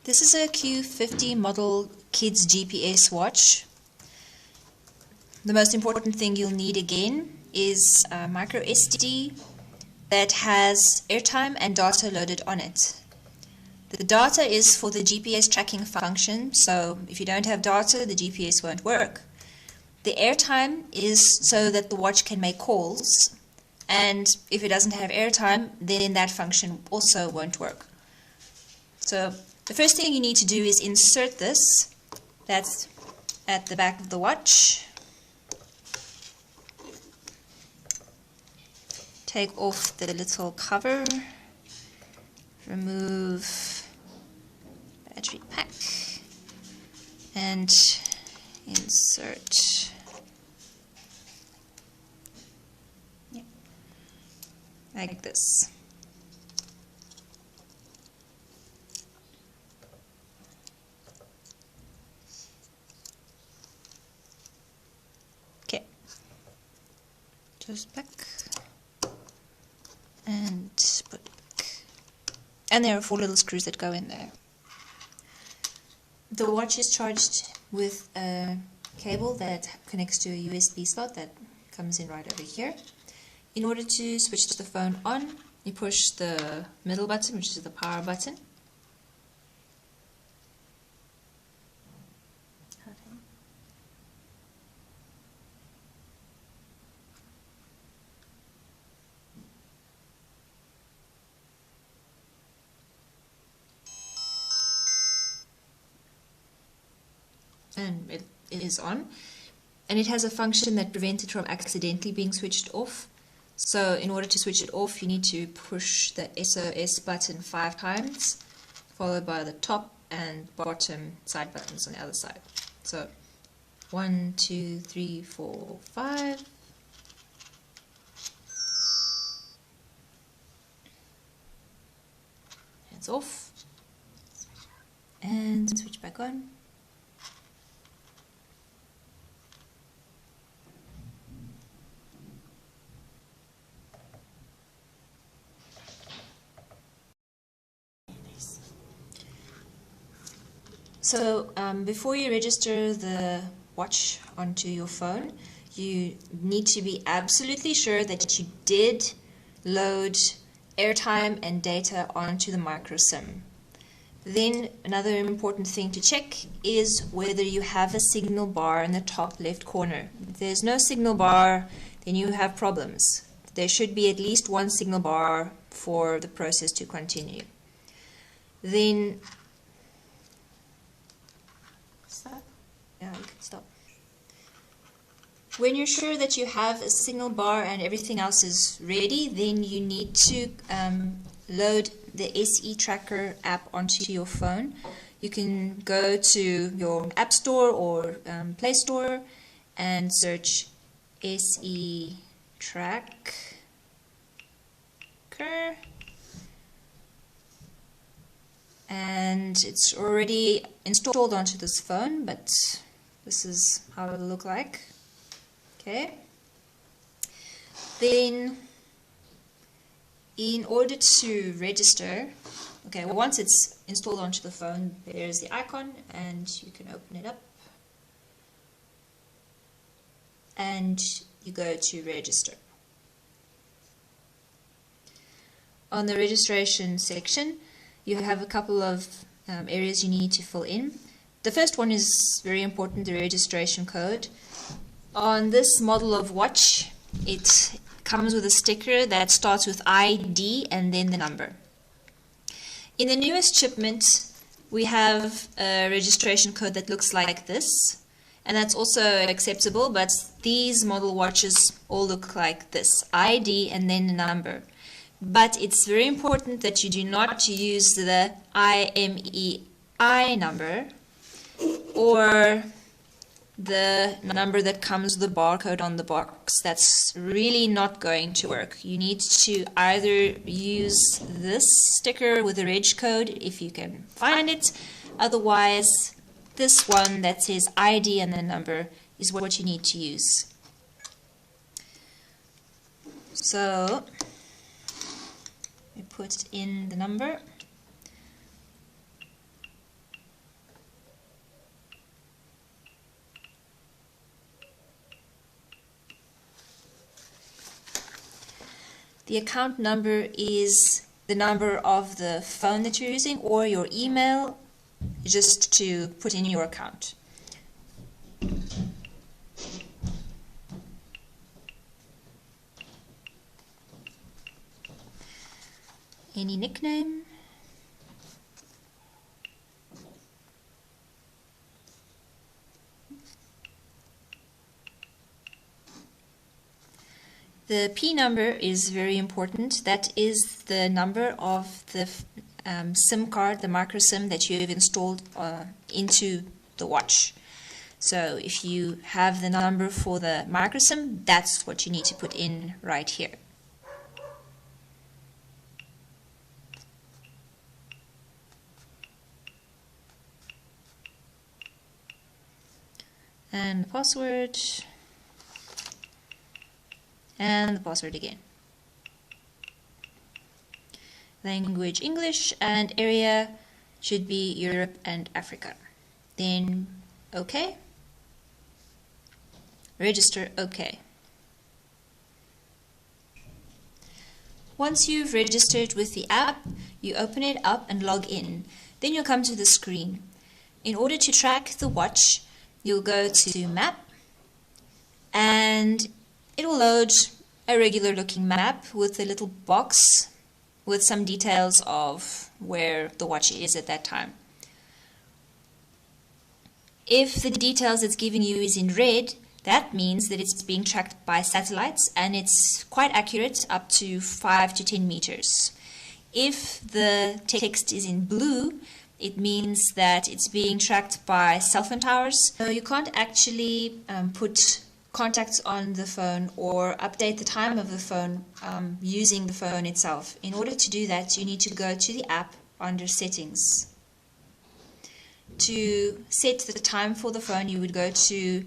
This is a Q50 model kids GPS watch. The most important thing you'll need again is a micro SD that has airtime and data loaded on it. The data is for the GPS tracking function, so if you don't have data, the GPS won't work. The airtime is so that the watch can make calls, and if it doesn't have airtime, then that function also won't work. So the first thing you need to do is insert this. That's at the back of the watch. Take off the little cover. Remove battery pack. And insert. Yep. Like this. Just back and put back. And there are 4 little screws that go in there. The watch is charged with a cable that connects to a USB slot that comes in right over here. In order to switch the phone on, you push the middle button, which is the power button. And it is on, and it has a function that prevents it from accidentally being switched off. So in order to switch it off, you need to push the SOS button 5 times, followed by the top and bottom side buttons on the other side. So 1, 2, 3, 4, 5. Hands off, and switch back on. So before you register the watch onto your phone, you need to be absolutely sure that you did load airtime and data onto the micro SIM. Then another important thing to check is whether you have a signal bar in the top left corner. If there's no signal bar, then you have problems. There should be at least one signal bar for the process to continue. Then yeah, you can stop. When you're sure that you have a signal bar and everything else is ready, then you need to load the SE Tracker app onto your phone. You can go to your App Store or Play Store and search SE Tracker. And it's already installed onto this phone, but this is how it'll look like. Okay. Then, in order to register, okay, well, once it's installed onto the phone, there's the icon, and you can open it up. And you go to register. On the registration section, you have a couple of areas you need to fill in. The first one is very important, the registration code. On this model of watch, it comes with a sticker that starts with ID and then the number. In the newest shipment, we have a registration code that looks like this, and that's also acceptable, but these model watches all look like this, ID and then the number. But it's very important that you do not use the IMEI number or the number that comes with the barcode on the box. That's really not going to work. You need to either use this sticker with the reg code if you can find it. Otherwise, this one that says ID and the number is what you need to use. So we put in the number. The account number is the number of the phone that you're using or your email, just to put in your account. Any nickname? The P number is very important. That is the number of the SIM card, the micro SIM that you have installed into the watch. So if you have the number for the micro SIM, that's what you need to put in right here. And the password. And the password again. Language English, and area should be Europe and Africa. Then OK. Register OK. Once you've registered with the app, you open it up and log in. Then you'll come to the screen. In order to track the watch, you'll go to Map, and it will load a regular looking map with a little box with some details of where the watch is at that time. If the details it's giving you is in red, that means that it's being tracked by satellites, and it's quite accurate, up to 5 to 10 meters. If the text is in blue, it means that it's being tracked by cell phone towers. So you can't actually put contacts on the phone or update the time of the phone using the phone itself. In order to do that, you need to go to the app under Settings. To set the time for the phone, you would go to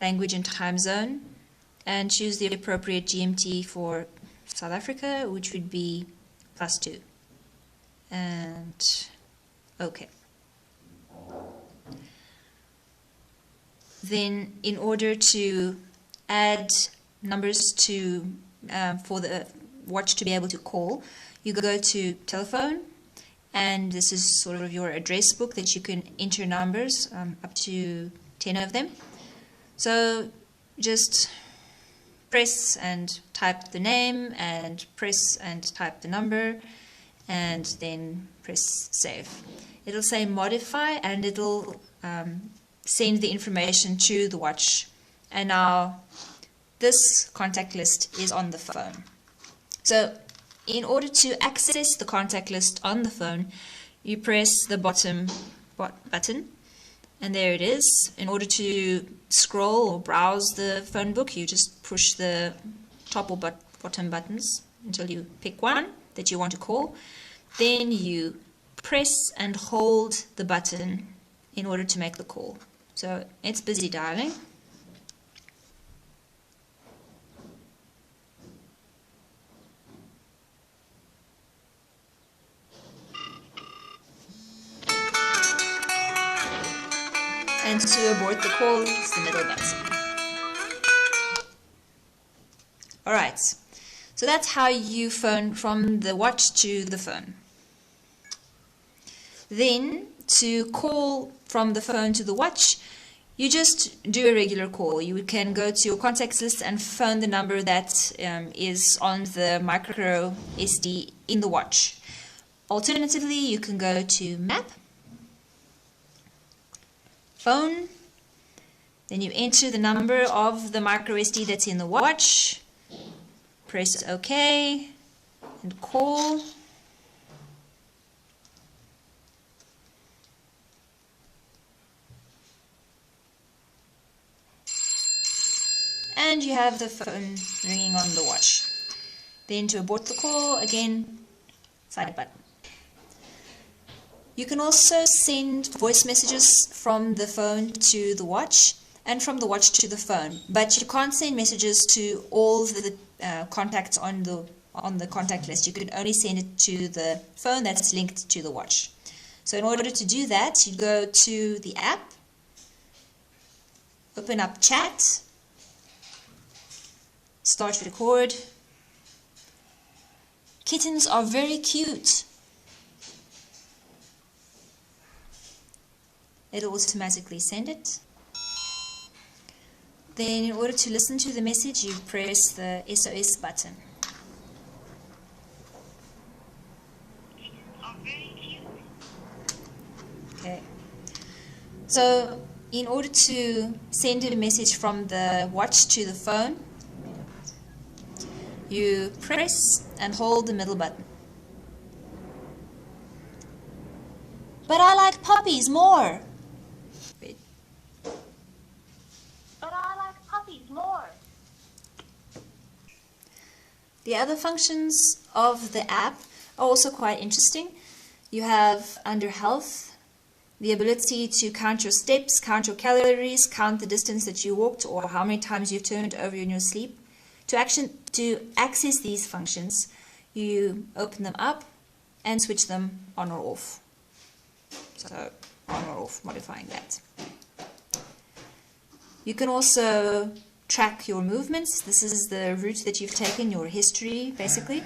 Language and Time Zone and choose the appropriate GMT for South Africa, which would be +2. And OK. Then, in order to add numbers to for the watch to be able to call, you go to Telephone, and this is sort of your address book that you can enter numbers, up to 10 of them. So just press and type the name, and press and type the number, and then press Save. It'll say Modify, and it'll send the information to the watch. And now this contact list is on the phone. So in order to access the contact list on the phone, you press the bottom button, and there it is. In order to scroll or browse the phone book, you just push the top or bottom buttons until you pick one that you want to call. Then you press and hold the button in order to make the call. So it's busy dialing. And to abort the call, it's the middle button. Alright, so that's how you phone from the watch to the phone. Then, to call from the phone to the watch, you just do a regular call. You can go to your contacts list and phone the number that is on the micro SD in the watch. Alternatively, you can go to Map, Phone, then you enter the number of the micro SD that's in the watch, press OK, and call. And you have the phone ringing on the watch. Then to abort the call, again, side button. You can also send voice messages from the phone to the watch and from the watch to the phone, but you can't send messages to all the contacts on the contact list. You can only send it to the phone that's linked to the watch. So in order to do that, you go to the app, open up Chat, start record, Kittens are very cute. It'll automatically send it. Then in order to listen to the message, you press the SOS button. Okay. So in order to send a message from the watch to the phone, you press and hold the middle button. But I like puppies more. Wait. But I like puppies more. The other functions of the app are also quite interesting. You have under health the ability to count your steps, count your calories, count the distance that you walked or how many times you've turned over in your sleep. To access these functions, you open them up and switch them on or off. So on or off, modifying that. You can also track your movements. This is the route that you've taken, your history basically.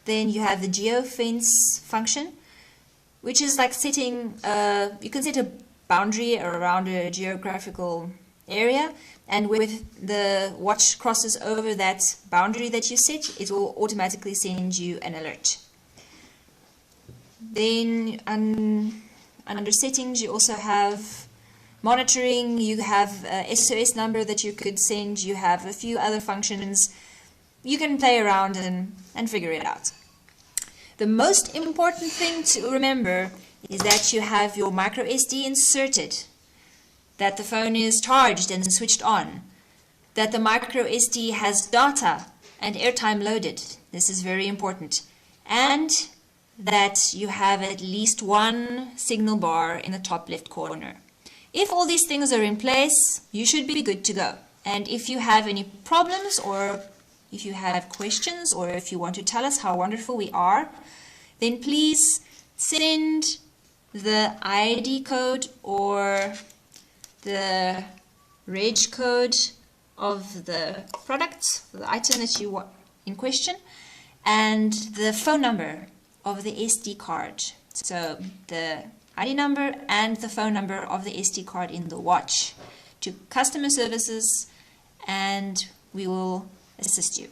Then you have the geofence function, which is like setting, you can set a boundary around a geographical area, and with the watch crosses over that boundary that you set, it will automatically send you an alert. Then under settings, you also have monitoring, you have a SOS number that you could send, you have a few other functions. You can play around and figure it out. The most important thing to remember is that you have your micro SD inserted, that the phone is charged and switched on, that the micro SD has data and airtime loaded. This is very important. And that you have at least one signal bar in the top left corner. If all these things are in place, you should be good to go. And if you have any problems, or if you have questions, or if you want to tell us how wonderful we are, then please send the ID code or the reg code of the product, the item that you want in question, and the phone number of the SD card. So the ID number and the phone number of the SD card in the watch to customer services, and we will assist you.